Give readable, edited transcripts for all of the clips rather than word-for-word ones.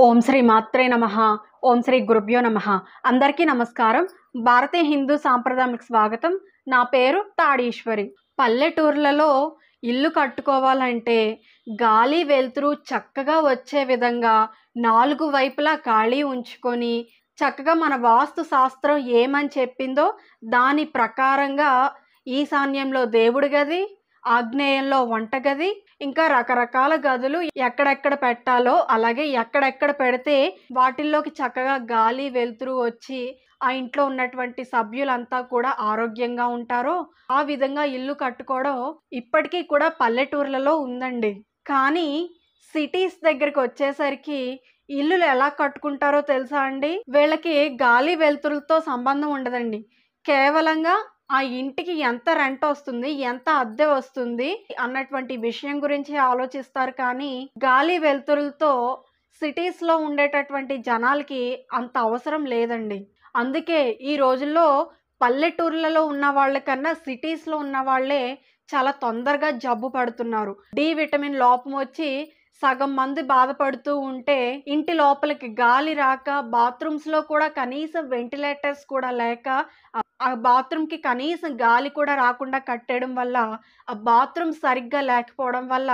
ఓం శ్రీ మాత్రే నమః. ఓం శ్రీ గురుభ్యో నమః. అందరికీ నమస్కారం. భారతీయ హిందూ సాంప్రదాయానికి స్వాగతం. నా పేరు తాడీశ్వరి. పల్లెటూర్లలో ఇల్లు కట్టుకోవాలంటే గాలి వెలుతురు చక్కగా వచ్చే విధంగా 4 వైపులా ఖాళీ ఉంచుకొని చక్కగా మన వాస్తు శాస్త్రం ఏమని చెప్పిందో దాని ప్రకారంగా ఈశాన్యంలో దేవుడి గది, ఆగ్నేయంలో వంటగది, ఇంకా రకరకాల గదులు ఎక్కడెక్కడ పెట్టాలో, అలాగే ఎక్కడెక్కడ పెడితే వాటిల్లోకి చక్కగా గాలి వెలుతురు వచ్చి ఆ ఇంట్లో ఉన్నటువంటి సభ్యులంతా కూడా ఆరోగ్యంగా ఉంటారో ఆ విధంగా ఇల్లు కట్టుకోవడం ఇప్పటికీ కూడా పల్లెటూర్లలో ఉందండి. కానీ సిటీస్ దగ్గరికి వచ్చేసరికి ఇల్లులు ఎలా కట్టుకుంటారో తెలుసా అండి? వీళ్ళకి గాలి వెలుతురులతో సంబంధం ఉండదండి. కేవలంగా ఆ ఇంటికి ఎంత రెంట్ వస్తుంది, ఎంత అద్దె వస్తుంది అన్నటువంటి విషయం గురించి ఆలోచిస్తారు. కానీ గాలి వెలుతురులతో సిటీస్లో ఉండేటటువంటి జనాలకి అంత అవసరం లేదండి. అందుకే ఈ రోజుల్లో పల్లెటూర్లలో ఉన్న వాళ్ళకన్నా సిటీస్లో ఉన్న వాళ్ళే చాలా తొందరగా జబ్బు పడుతున్నారు. డి విటమిన్ లోపం వచ్చి సగం మంది బాధపడుతూ ఉంటే ఇంటి లోపలికి గాలి రాక, బాత్రూమ్స్లో కూడా కనీసం వెంటిలేటర్స్ కూడా లేక ఆ బాత్రూమ్కి కనీసం గాలి కూడా రాకుండా కట్టేయడం వల్ల, ఆ బాత్రూమ్ సరిగ్గా లేకపోవడం వల్ల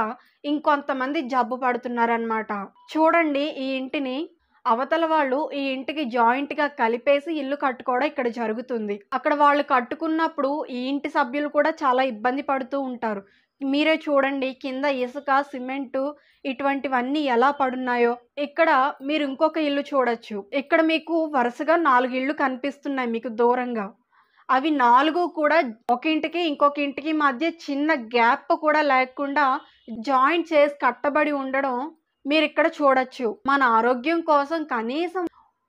ఇంకొంతమంది జబ్బు పడుతున్నారనమాట. చూడండి, ఈ ఇంటిని అవతల వాళ్ళు ఈ ఇంటికి జాయింట్గా కలిపేసి ఇల్లు కట్టుకోవడం ఇక్కడ జరుగుతుంది. అక్కడ వాళ్ళు కట్టుకున్నప్పుడు ఈ ఇంటి సభ్యులు కూడా చాలా ఇబ్బంది పడుతూ ఉంటారు. మీరే చూడండి, కింద ఇసుక, సిమెంటు ఇటువంటివన్నీ ఎలా పడున్నాయో. ఇక్కడ మీరు ఇంకొక ఇల్లు చూడొచ్చు. ఇక్కడ మీకు వరుసగా 4 ఇళ్ళు కనిపిస్తున్నాయి మీకు దూరంగా. అవి 4 కూడా ఒక ఇంటికి ఇంకొక ఇంటికి మధ్య చిన్న గ్యాప్ కూడా లేకుండా జాయింట్ చేసి కట్టబడి ఉండడం మీరిక్కడ చూడొచ్చు. మన ఆరోగ్యం కోసం కనీసం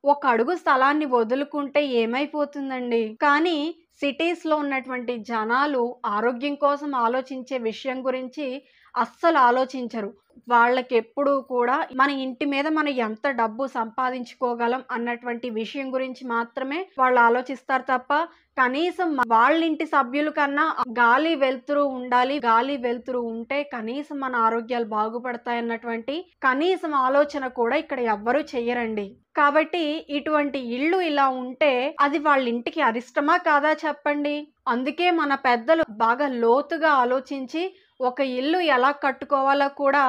ఒక అడుగు స్థలాన్ని వదులుకుంటే ఏమైపోతుందండి? కానీ సిటీస్లో ఉన్నటువంటి జనాలు ఆరోగ్యం కోసం ఆలోచించే విషయం గురించి అస్సలు ఆలోచించరు. వాళ్ళకెప్పుడూ కూడా మన ఇంటి మీద మనం ఎంత డబ్బు సంపాదించుకోగలం అన్నటువంటి విషయం గురించి మాత్రమే వాళ్ళు ఆలోచిస్తారు తప్ప, కనీసం వాళ్ళ ఇంటి సభ్యుల కన్నా గాలి వెలుతురు ఉండాలి, గాలి వెలుతురు ఉంటే కనీసం మన ఆరోగ్యాలు బాగుపడతాయి అన్నటువంటి కనీసం ఆలోచన కూడా ఇక్కడ ఎవ్వరూ చెయ్యరండి. కాబట్టి ఇటువంటి ఇళ్ళు ఇలా ఉంటే అది వాళ్ళ ఇంటికి అరిష్టమా కాదా చెప్పండి? అందుకే మన పెద్దలు బాగా లోతుగా ఆలోచించి ఒక ఇల్లు ఎలా కట్టుకోవాలో కూడా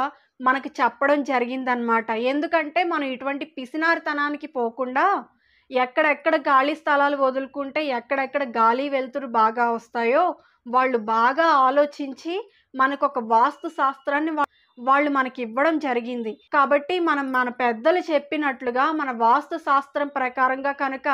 మనకి చెప్పడం జరిగిందనమాట. ఎందుకంటే మనం ఇటువంటి పిసినారితనానికి పోకుండా ఎక్కడెక్కడ ఖాళీ స్థలాలు వదులుకుంటే ఎక్కడెక్కడ గాలి వెలుతురు బాగా వస్తాయో వాళ్ళు బాగా ఆలోచించి మనకొక వాస్తు శాస్త్రాన్ని వాళ్ళు మనకి ఇవ్వడం జరిగింది. కాబట్టి మనం మన పెద్దలు చెప్పినట్లుగా మన వాస్తు శాస్త్రం ప్రకారంగా కనుక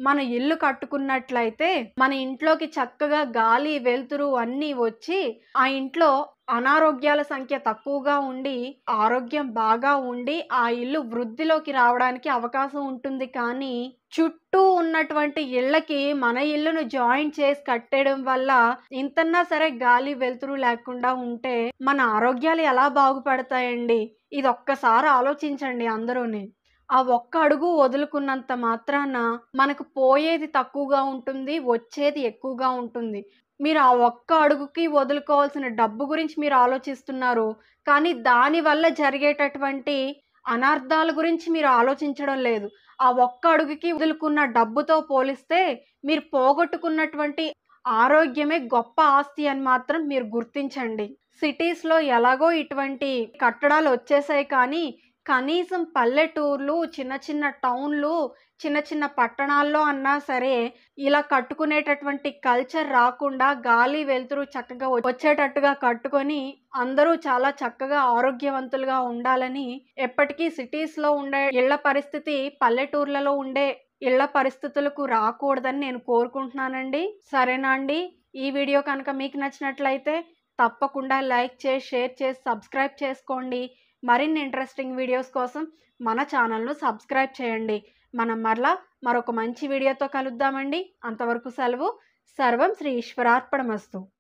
మన ఇల్లు కట్టుకున్నట్లయితే మన ఇంట్లోకి చక్కగా గాలి వెలుతురు అన్నీ వచ్చి ఆ ఇంట్లో అనారోగ్యాల సంఖ్య తక్కువగా ఉండి ఆరోగ్యం బాగా ఉండి ఆ ఇల్లు వృద్ధిలోకి రావడానికి అవకాశం ఉంటుంది. కానీ చుట్టూ ఉన్నటువంటి ఇళ్ళకి మన ఇల్లును జాయింట్ చేసి కట్టేయడం వల్ల ఇంతన్నా సరే గాలి వెలుతురు లేకుండా ఉంటే మన ఆరోగ్యాలు ఎలా బాగుపడతాయండి? ఇది ఒక్కసారి ఆలోచించండి అందరూని. ఆ ఒక్క అడుగు వదులుకున్నంత మాత్రాన మనకు పోయేది తక్కువగా ఉంటుంది, వచ్చేది ఎక్కువగా ఉంటుంది. మీరు ఆ ఒక్క అడుగుకి వదులుకోవాల్సిన డబ్బు గురించి మీరు ఆలోచిస్తున్నారు. కానీ దానివల్ల జరిగేటటువంటి అనర్థాల గురించి మీరు ఆలోచించడం లేదు. ఆ ఒక్క అడుగుకి వదులుకున్న డబ్బుతో పోలిస్తే మీరు పోగొట్టుకున్నటువంటి ఆరోగ్యమే గొప్ప ఆస్తి అని మాత్రం మీరు గుర్తించండి. సిటీస్లో ఎలాగో ఇటువంటి కట్టడాలు వచ్చేసాయి, కానీ కనీసం పల్లెటూర్లు, చిన్న చిన్న టౌన్లు, చిన్న చిన్న పట్టణాల్లో అన్నా సరే ఇలా కట్టుకునేటటువంటి కల్చర్ రాకుండా గాలి వెలుతురు చక్కగా వచ్చేటట్టుగా కట్టుకొని అందరూ చాలా చక్కగా ఆరోగ్యవంతులుగా ఉండాలని ఎప్పటికీ సిటీస్లో ఉండే ఇళ్ల పరిస్థితి పల్లెటూర్లలో ఉండే ఇళ్ల పరిస్థితులకు రాకూడదని నేను కోరుకుంటున్నానండి. సరేనా అండి? ఈ వీడియో కనుక మీకు నచ్చినట్లయితే తప్పకుండా లైక్ చేసి, షేర్ చేసి, సబ్స్క్రైబ్ చేసుకోండి. మరిన్ని ఇంట్రెస్టింగ్ వీడియోస్ కోసం మన ఛానల్ను సబ్స్క్రైబ్ చేయండి. మనం మరొక మంచి వీడియోతో కలుద్దామండి. అంతవరకు సెలవు. సర్వం శ్రీ ఈశ్వరార్పణమస్తు.